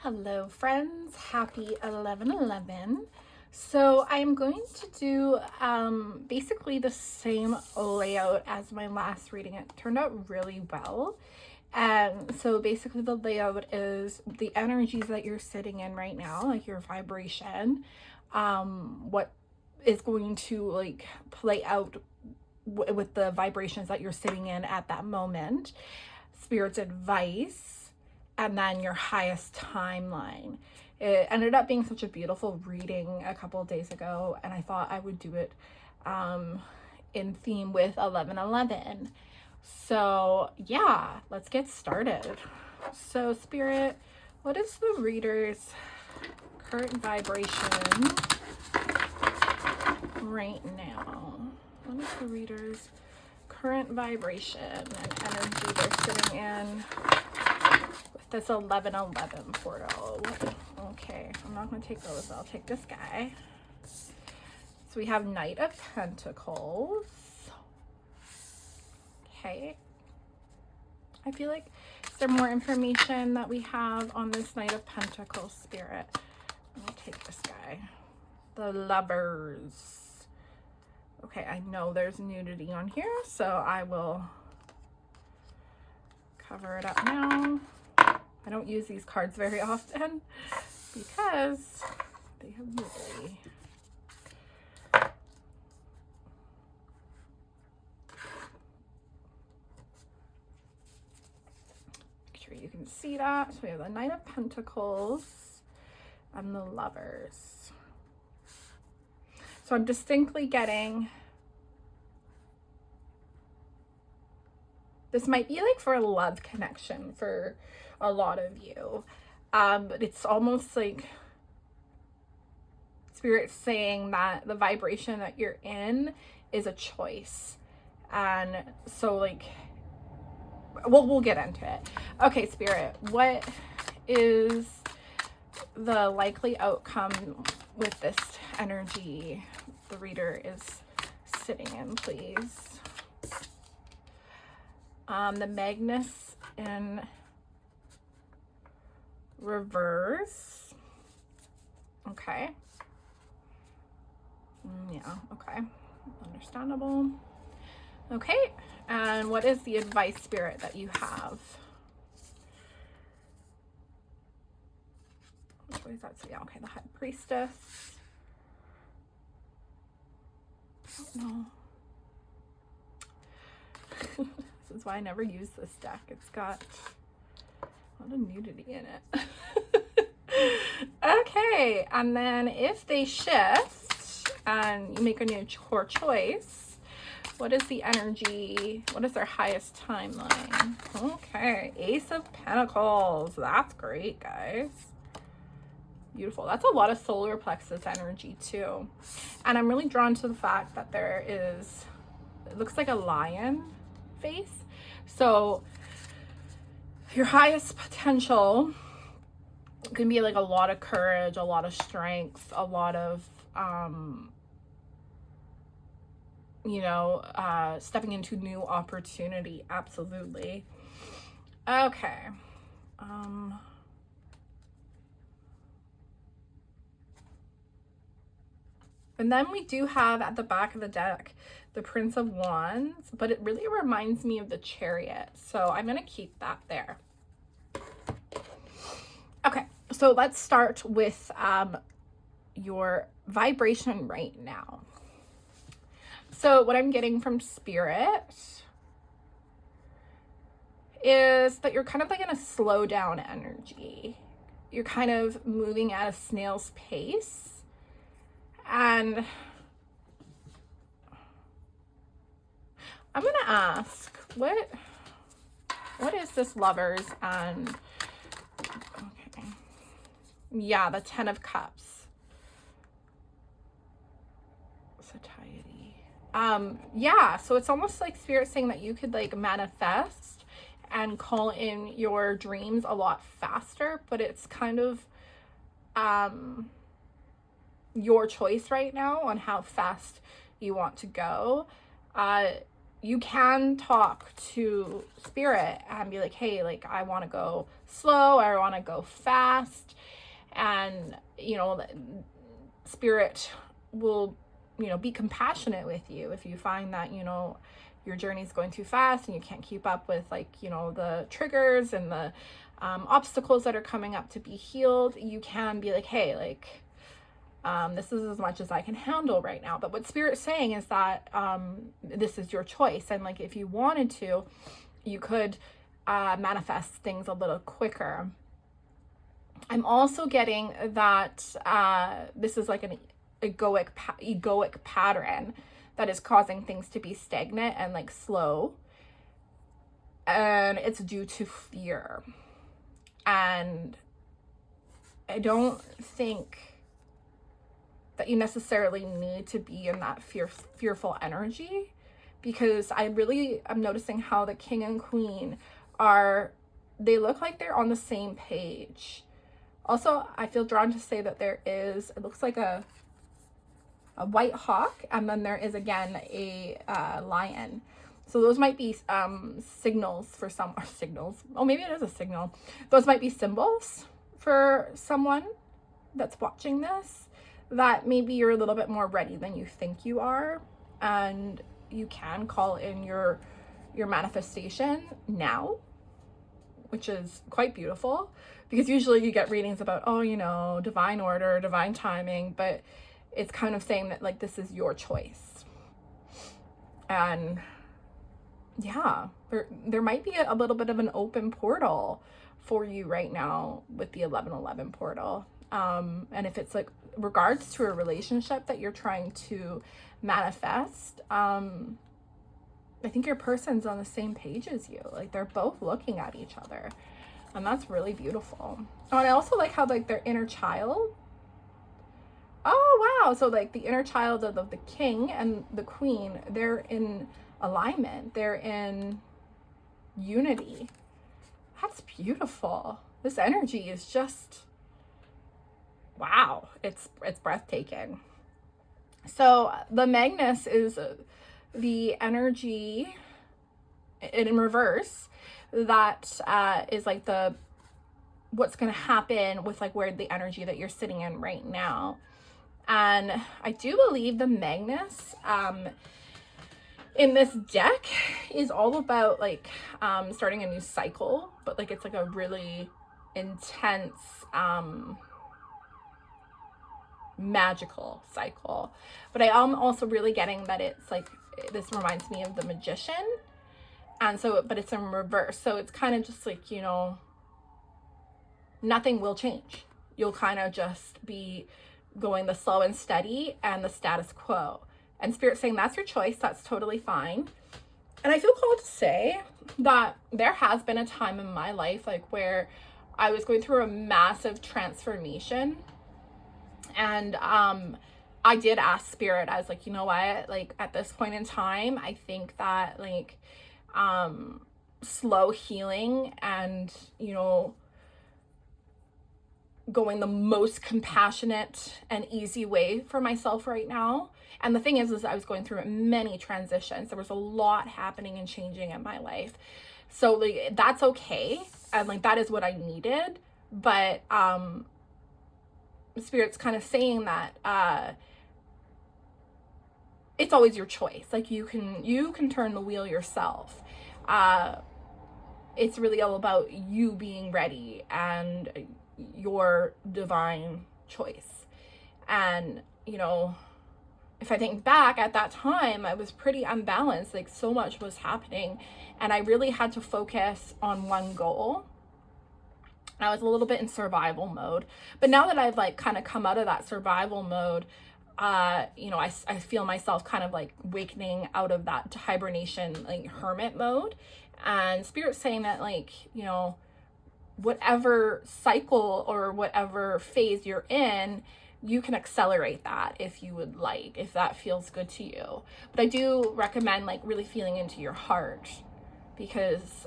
Hello friends, happy 11/11. So I'm going to do basically the same layout as my last reading. It turned out really well. And so basically the layout is the energies that you're sitting in right now, like your vibration, what is going to like play out with the vibrations that you're sitting in at that moment, spirit's advice, and then your highest timeline. It ended up being such a beautiful reading a couple of days ago, and I thought I would do it in theme with 11/11. So yeah, let's get started. So Spirit, what is the reader's current vibration right now? What is the reader's current vibration and energy they're sitting in with this 11/11 portal? Okay, I'm not going to take those. I'll take this guy. So we have Knight of Pentacles. Okay. I feel like is there more information that we have on this Knight of Pentacles, Spirit? I'm going to take this guy. The Lovers. Okay, I know there's nudity on here, so I will cover it up now. I don't use these cards very often because they have nudity. Make sure you can see that. So we have the Knight of Pentacles and the Lovers. So I'm distinctly getting, this might be like for a love connection for a lot of you. But it's almost like Spirit's saying that the vibration that you're in is a choice. And so like, we'll get into it. Okay, Spirit, what is the likely outcome with this energy the reader is sitting in, please? The Magnus in reverse. Okay. Yeah, okay. Understandable. Okay, and what is the advice, Spirit, that you have? Which way is that? So yeah, okay, the High Priestess. I don't know. This is why I never use this deck. It's got a lot of nudity in it. Okay, and then if they shift and you make a new choice, what is the energy? What is their highest timeline? Okay, Ace of Pentacles. That's great, guys. Beautiful. That's a lot of solar plexus energy too. And I'm really drawn to the fact that there is, it looks like a lion face. So your highest potential can be like a lot of courage, a lot of strength, a lot of, stepping into new opportunity. Absolutely. Okay. And then we do have at the back of the deck the Prince of Wands, but it really reminds me of the Chariot. So I'm going to keep that there. Okay, so let's start with your vibration right now. So what I'm getting from Spirit is that you're kind of like in a slow down energy. You're kind of moving at a snail's pace. And I'm going to ask, what is this Lovers and, okay, yeah, the 10 of Cups. Satiety. Yeah, so it's almost like Spirit saying that you could like manifest and call in your dreams a lot faster, but it's kind of, your choice right now on how fast you want to go. you can talk to spirit and be like, hey, like, I want to go slow, I want to go fast. And, you know, spirit will, you know, be compassionate with you if you find that, you know, your journey is going too fast and you can't keep up with, like, you know, the triggers and the obstacles that are coming up to be healed. You can be like, hey, like, this is as much as I can handle right now. But what Spirit's saying is that this is your choice. And like, if you wanted to, you could manifest things a little quicker. I'm also getting that this is like an egoic pattern that is causing things to be stagnant and like slow. And it's due to fear. And I don't think that you necessarily need to be in that fearful energy, because I'm noticing how the king and queen they look like they're on the same page. Also, I feel drawn to say that it looks like a white hawk, and then there is again a lion. So those might be signals for some, or signals. Oh, maybe it is a signal. Those might be symbols for someone that's watching this, that maybe you're a little bit more ready than you think you are, and you can call in your manifestation now, which is quite beautiful, because usually you get readings about, oh, you know, divine order, divine timing, but it's kind of saying that like this is your choice. And yeah, there might be a little bit of an open portal for you right now with the 1111 portal. And if it's like regards to a relationship that you're trying to manifest, I think your person's on the same page as you. Like, they're both looking at each other, and that's really beautiful. Oh, and I also like how like their inner child. Oh, wow. So like the inner child of the king and the queen, they're in alignment. They're in unity. That's beautiful. This energy is just, wow. It's breathtaking. So the Magnus is the energy in reverse that is like what's going to happen with like where the energy that you're sitting in right now. And I do believe the Magnus in this deck is all about like starting a new cycle, but like it's like a really intense magical cycle. But I am also really getting that it's like, this reminds me of the Magician, and so, but it's in reverse, so it's kind of just like, you know, nothing will change. You'll kind of just be going the slow and steady and the status quo. And Spirit's saying that's your choice, that's totally fine. And I feel called to say that there has been a time in my life like where I was going through a massive transformation, and I did ask Spirit, I was like, you know what, like at this point in time, I think that like slow healing and, you know, going the most compassionate and easy way for myself right now. And the thing is I was going through many transitions. There was a lot happening and changing in my life. So like, that's okay. And like, that is what I needed. But Spirit's kind of saying that it's always your choice. Like you can turn the wheel yourself. It's really all about you being ready and your divine choice. And, you know, if I think back at that time, I was pretty unbalanced. Like so much was happening, and I really had to focus on one goal. I was a little bit in survival mode. But now that I've like kind of come out of that survival mode, you know, I feel myself kind of like awakening out of that hibernation, like hermit mode. And Spirit's saying that like, you know, whatever cycle or whatever phase you're in, you can accelerate that if you would like, if that feels good to you. But I do recommend like really feeling into your heart, because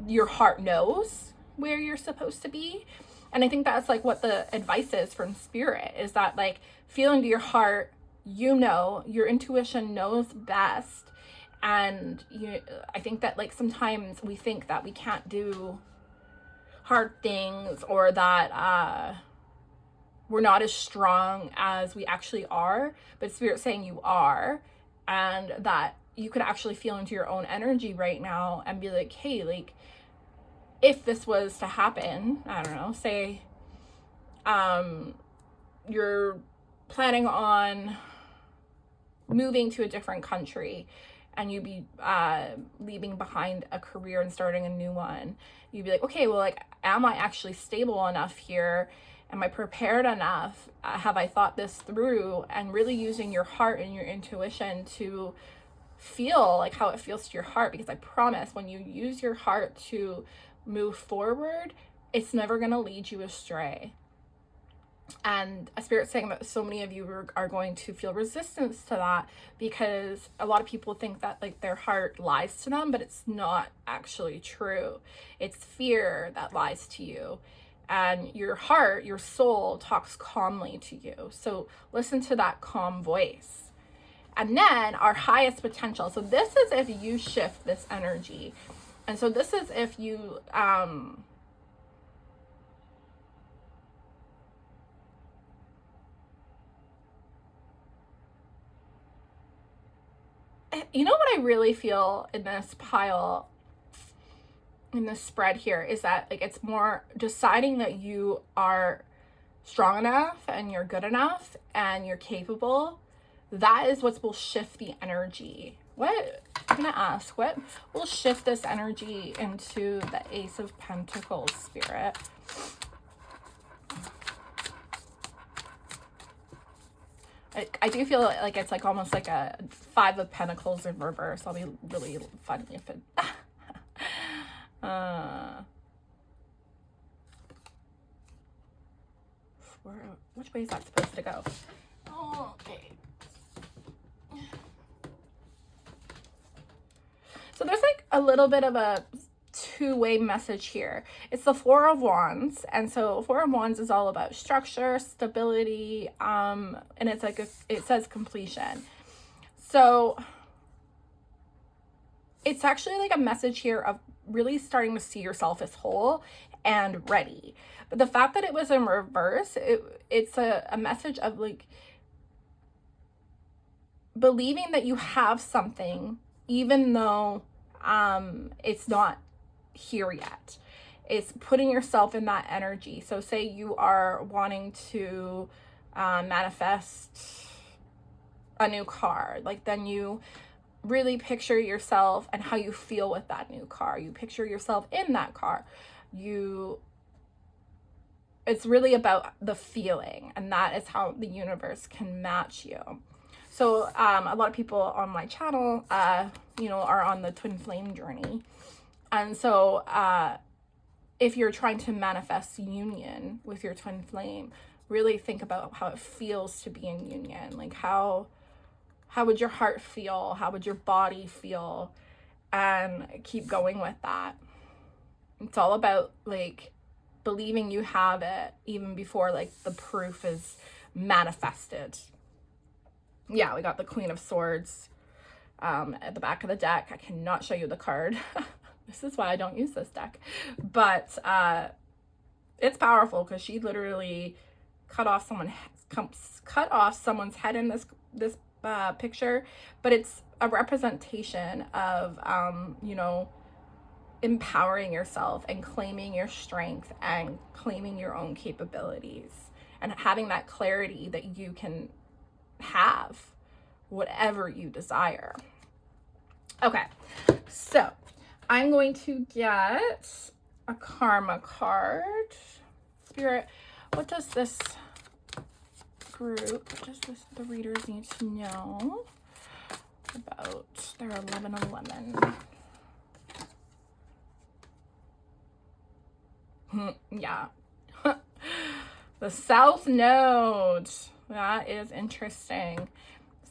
your heart knows where you're supposed to be. And I think that's like what the advice is from Spirit, is that like feel into your heart, you know, your intuition knows best. And I think that like sometimes we think that we can't do hard things, or that we're not as strong as we actually are, but Spirit's saying you are, and that you could actually feel into your own energy right now and be like, hey, like if this was to happen, I don't know, say you're planning on moving to a different country, and you'd be leaving behind a career and starting a new one. You'd be like, okay, well, like, am I actually stable enough here? Am I prepared enough? Have I thought this through? And really using your heart and your intuition to feel like how it feels to your heart. Because I promise, when you use your heart to move forward, it's never going to lead you astray. And a Spirit's saying that so many of you are going to feel resistance to that, because a lot of people think that like their heart lies to them, but it's not actually true. It's fear that lies to you. And your heart, your soul, talks calmly to you. So listen to that calm voice. And then our highest potential. So this is if you shift this energy. And so this is if you you know what I really feel in this pile, in this spread here, is that like it's more deciding that you are strong enough and you're good enough and you're capable. That is what will shift the energy. I'm gonna ask, what will shift this energy into the Ace of Pentacles, Spirit? I do feel like it's like almost like a Five of Pentacles in reverse. I'll be really funny if it which way is that supposed to go? Oh, okay. So there's like a little bit of a two-way message here. It's the Four of Wands, and so Four of Wands is all about structure, stability, and it's like it says completion. So it's actually like a message here of really starting to see yourself as whole and ready. But the fact that it was in reverse, it's a message of like believing that you have something, even though it's not here yet. It's putting yourself in that energy. So say you are wanting to manifest a new car, like then you really picture yourself and how you feel with that new car. You picture yourself in that car. It's really about the feeling, and that is how the universe can match you. So a lot of people on my channel, are on the twin flame journey. And so if you're trying to manifest union with your twin flame, really think about how it feels to be in union. Like how would your heart feel? How would your body feel? And keep going with that. It's all about like believing you have it even before like the proof is manifested. Yeah, we got the Queen of Swords at the back of the deck. I cannot show you the card. This is why I don't use this deck. But it's powerful because she literally cut off someone's head in this picture. But it's a representation of, empowering yourself and claiming your strength and claiming your own capabilities and having that clarity that you can have whatever you desire. Okay, so I'm going to get a karma card. Spirit, what does the readers need to know about their 1111? Yeah. The South Node. That is interesting.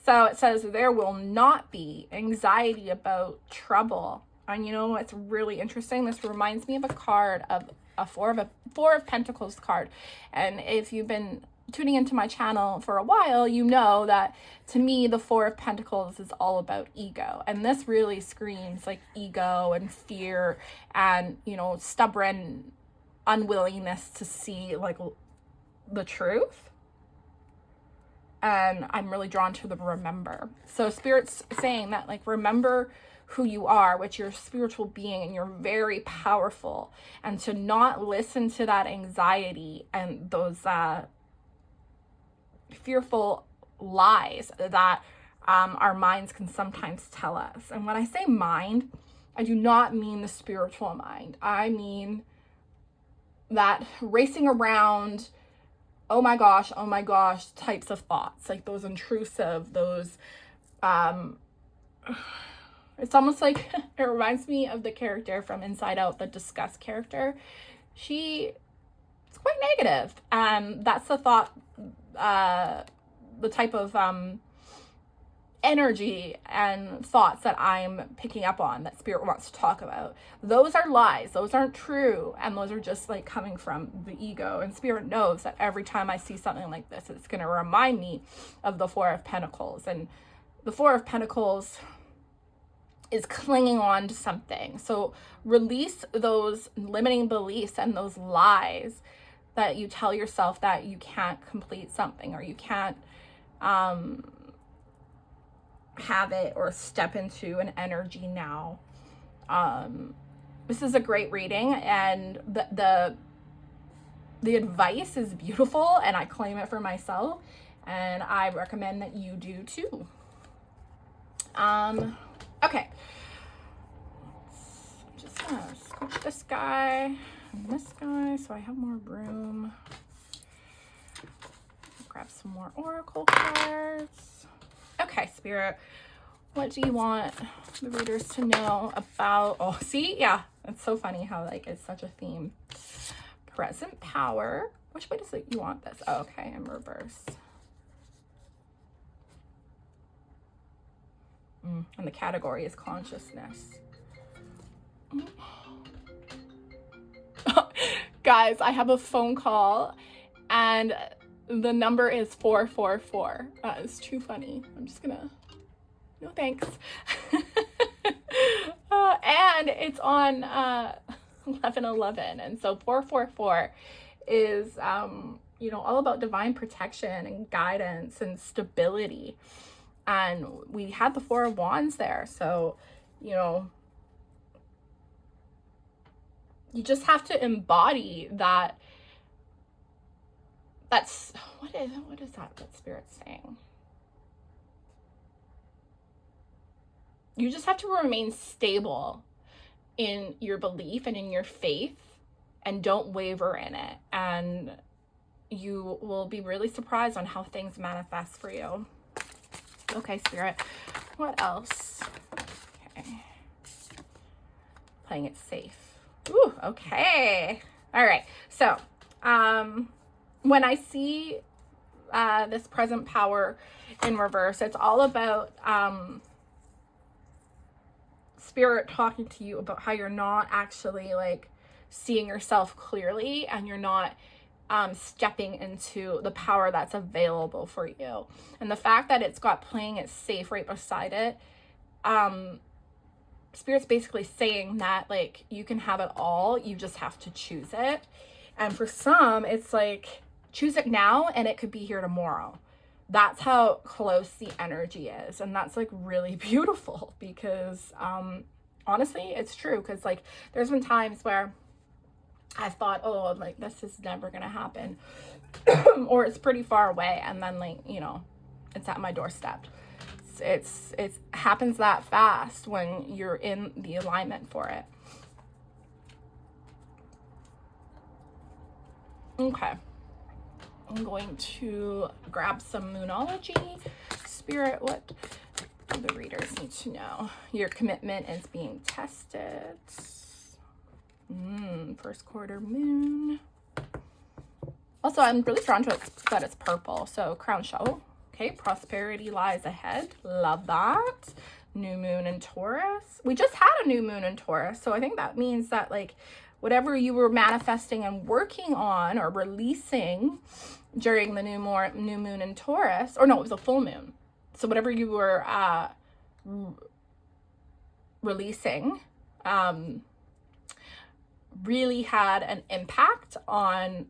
So it says there will not be anxiety about trouble. And you know what's really interesting? This reminds me of a card of a four of Pentacles card. And if you've been tuning into my channel for a while, you know that to me, the Four of Pentacles is all about ego. And this really screams like ego and fear and, you know, stubborn unwillingness to see like the truth. And I'm really drawn to the remember. So Spirit's saying that, like, remember who you are, which you're a spiritual being and you're very powerful. And to not listen to that anxiety and those fearful lies that our minds can sometimes tell us. And when I say mind, I do not mean the spiritual mind. I mean that racing around, oh my gosh types of thoughts, like those intrusive, those it's almost like it reminds me of the character from Inside Out, the disgust character. She's quite negative. That's the thought, the type of energy and thoughts that I'm picking up on that Spirit wants to talk about. Those are lies. Those aren't true. And those are just like coming from the ego. And Spirit knows that every time I see something like this, it's going to remind me of the Four of Pentacles. And the Four of Pentacles is clinging on to something. So release those limiting beliefs and those lies that you tell yourself that you can't complete something or you can't have it or step into an energy now. This is a great reading, and the advice is beautiful, and I claim it for myself, and I recommend that you do too. Okay. I'm just gonna switch this guy and this guy so I have more room. Grab some more oracle cards. Okay, Spirit, what do you want the readers to know about? Oh, see? Yeah, it's so funny how like it's such a theme. Present power. Which way does you want this? Oh, okay, in reverse. And the category is consciousness. Guys, I have a phone call and the number is 444. It's too funny. I'm just gonna, no thanks. And it's on 1111. And so 444 is, you know, all about divine protection and guidance and stability. And we had the Four of Wands there. So, you know, you just have to embody that. That's, what is that Spirit's saying? You just have to remain stable in your belief and in your faith and don't waver in it. And you will be really surprised on how things manifest for you. Okay, Spirit, what else? Okay. Playing it safe. Ooh, okay. All right. So, when I see this present power in reverse, it's all about Spirit talking to you about how you're not actually like seeing yourself clearly and you're not stepping into the power that's available for you. And the fact that it's got playing it safe right beside it, Spirit's basically saying that like you can have it all, you just have to choose it. And for some, it's like choose it now and it could be here tomorrow. That's how close the energy is. And that's like really beautiful because honestly, it's true. Because like there's been times where I've thought, oh, like this is never gonna happen or it's pretty far away, and then like, you know, it's at my doorstep. It happens that fast when you're in the alignment for it. Okay, I'm going to grab some Moonology. Spirit, what do the readers need to know? Your commitment is being tested. First quarter moon. Also, I'm really drawn to it that it's purple. So crown show. Okay, prosperity lies ahead. Love that. New moon in Taurus. We just had a new moon in Taurus. So I think that means that like whatever you were manifesting and working on or releasing during the new moon in Taurus, or no, it was a full moon. So whatever you were releasing really had an impact on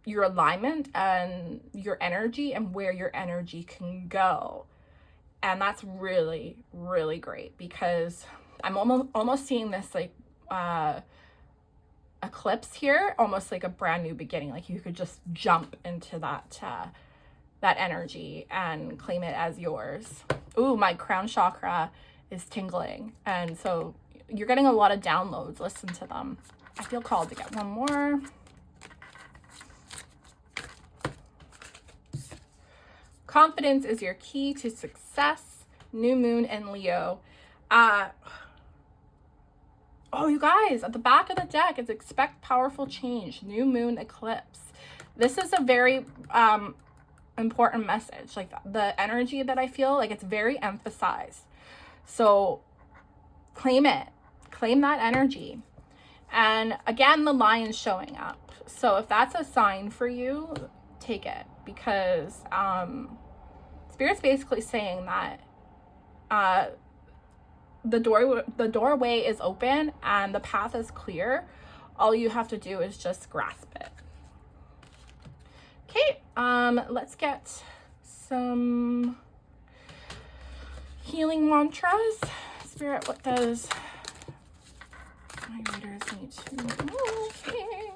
your alignment and your energy and where your energy can go. And that's really, really great, because I'm almost seeing this like eclipse here, almost like a brand new beginning. Like you could just jump into that energy and claim it as yours. Ooh, my crown chakra is tingling. And so you're getting a lot of downloads. Listen to them. I feel called to get one more. Confidence is your key to success. New moon in Leo. Oh, you guys, at the back of the deck is expect powerful change. New moon eclipse. This is a very important message. Like the energy that I feel, like it's very emphasized. So claim it. Claim that energy. And again, the lion's showing up. So if that's a sign for you, take it, because Spirit's basically saying that the doorway is open and the path is clear. All you have to do is just grasp it. Okay, let's get some healing mantras. Spirit, what does my readers need to know? Okay.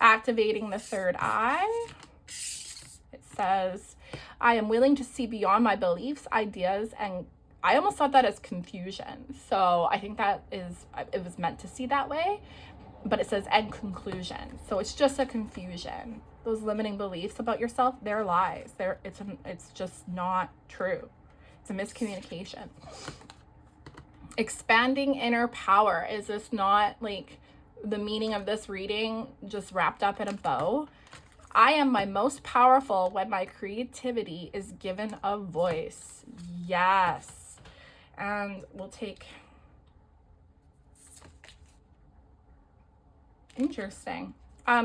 Activating the third eye. It says, I am willing to see beyond my beliefs, ideas, and I almost thought that as confusion. So I think that it was meant to see that way, but it says and conclusion. So it's just a confusion. Those limiting beliefs about yourself, they're lies. It's just not true. It's a miscommunication. Expanding inner power. Is this not like the meaning of this reading just wrapped up in a bow? I am my most powerful when my creativity is given a voice. Yes. And we'll take... Interesting.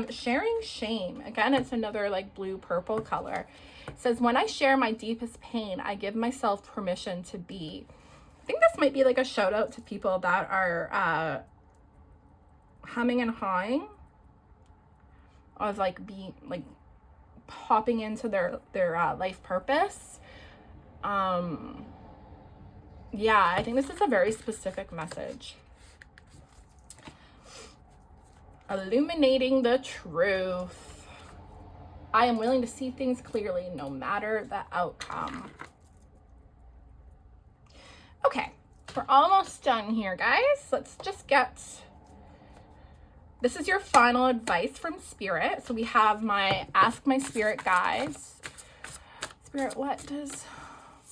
Sharing shame. Again, it's another like blue purple color. It says, when I share my deepest pain, I give myself permission to be. I think this might be like a shout out to people that are humming and hawing of like being like popping into their life purpose. Yeah, I think this is a very specific message. Illuminating the truth. I am willing to see things clearly no matter the outcome. Okay, we're almost done here, guys. Let's just get... This is your final advice from Spirit. So we have my Ask My Spirit guides. Spirit, what does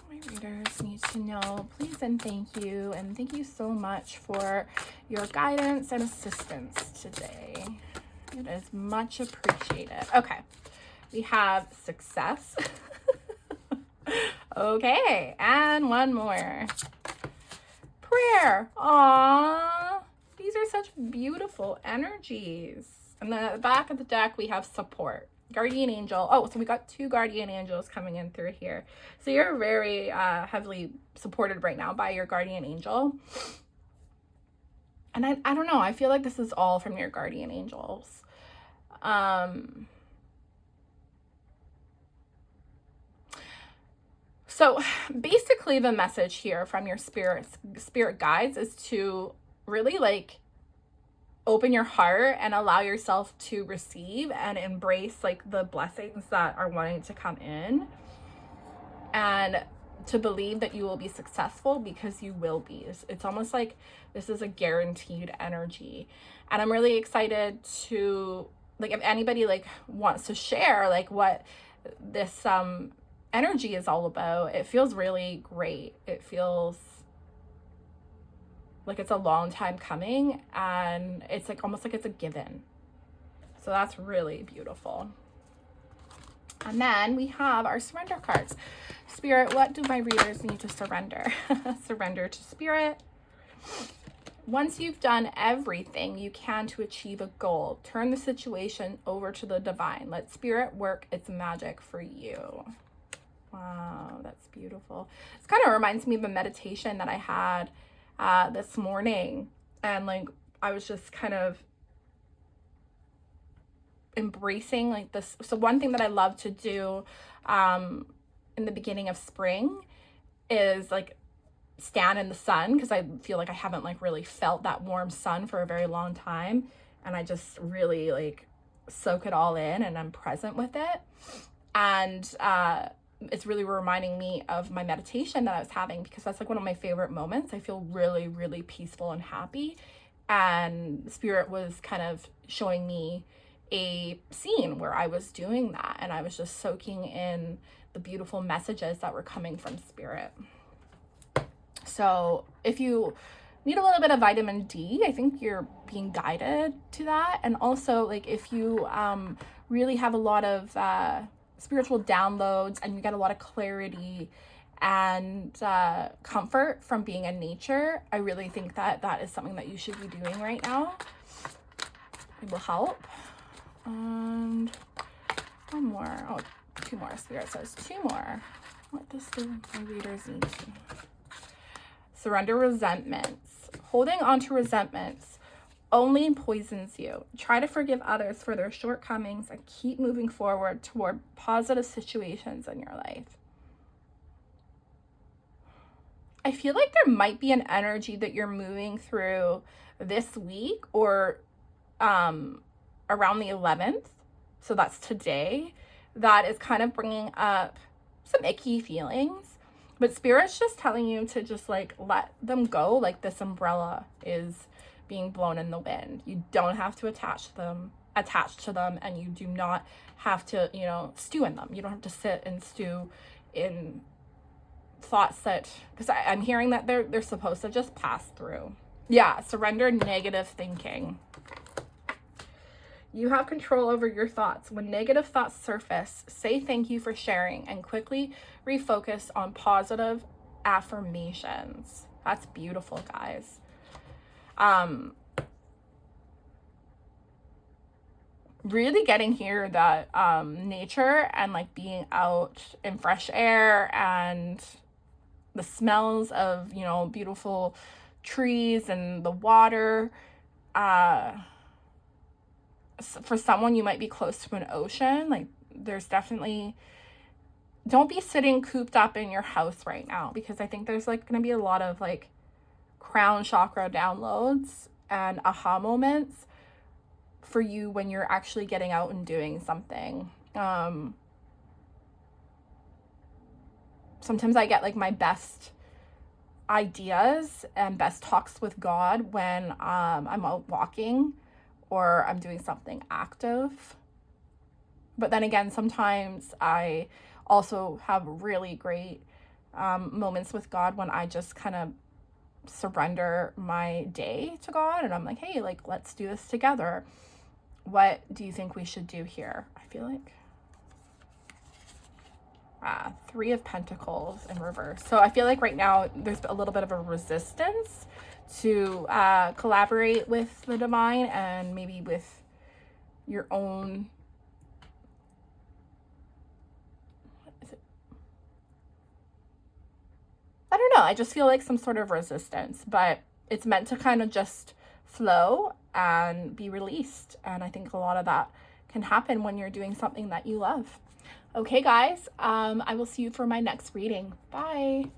my readers need to know? Please and thank you. And thank you so much for your guidance and assistance today. It is much appreciated. Okay, we have success. Okay, and one more. Prayer. Aww. These are such beautiful energies. And then at the back of the deck, we have support. Guardian angel. Oh, so we got 2 guardian angels coming in through here. So you're very heavily supported right now by your guardian angel. And I don't know. I feel like this is all from your guardian angels. So basically the message here from your spirit guides is to really like open your heart and allow yourself to receive and embrace like the blessings that are wanting to come in, and to believe that you will be successful, because you will be. It's almost like this is a guaranteed energy. And I'm really excited to, like, if anybody like wants to share like what this energy is all about. It feels really great. It feels like it's a long time coming, and it's like almost like it's a given. So that's really beautiful. And then we have our surrender cards. Spirit, what do my readers need to surrender? Surrender to Spirit. Once you've done everything you can to achieve a goal, turn the situation over to the divine. Let spirit work its magic for you. Wow, that's beautiful. This kind of reminds me of a meditation that I had this morning. And like, I was just kind of embracing like this. So one thing that I love to do in the beginning of spring is like stand in the sun, because I feel like I haven't like really felt that warm sun for a very long time, and I just really like soak it all in and I'm present with it. And it's really reminding me of my meditation that I was having, because that's like one of my favorite moments. I feel really, really peaceful and happy, and spirit was kind of showing me a scene where I was doing that, and I was just soaking in the beautiful messages that were coming from spirit. So if you need a little bit of vitamin D, I think you're being guided to that. And also, like, if you really have a lot of spiritual downloads and you get a lot of clarity and comfort from being in nature, I really think that that is something that you should be doing right now. It will help. And one more. Oh, two more. Spirit says two more. What does the readers need to? Surrender resentments. Holding on to resentments only poisons you. Try to forgive others for their shortcomings and keep moving forward toward positive situations in your life. I feel like there might be an energy that you're moving through this week or around the 11th. So that's today. That is kind of bringing up some icky feelings. But spirit's just telling you to just like let them go, like this umbrella is being blown in the wind. You don't have to attach to them, and you do not have to, stew in them. You don't have to sit and stew in thoughts that, because I'm hearing that they're supposed to just pass through. Yeah, surrender negative thinking. You have control over your thoughts. When negative thoughts surface, say thank you for sharing and quickly refocus on positive affirmations. That's beautiful, guys. Really getting here that nature and like being out in fresh air and the smells of, beautiful trees and the water, for someone, you might be close to an ocean. Like there's definitely, don't be sitting cooped up in your house right now, because I think there's like going to be a lot of like crown chakra downloads and aha moments for you when you're actually getting out and doing something. Sometimes I get like my best ideas and best talks with God when I'm out walking or I'm doing something active. But then again, sometimes I also have really great moments with God when I just kind of surrender my day to God, and I'm like, hey, like, let's do this together. What do you think we should do here? I feel like Three of Pentacles in reverse. So I feel like right now there's a little bit of a resistance to collaborate with the divine and maybe with your own, what is it? I don't know. I just feel like some sort of resistance, but it's meant to kind of just flow and be released. And I think a lot of that can happen when you're doing something that you love. Okay, guys, I will see you for my next reading. Bye.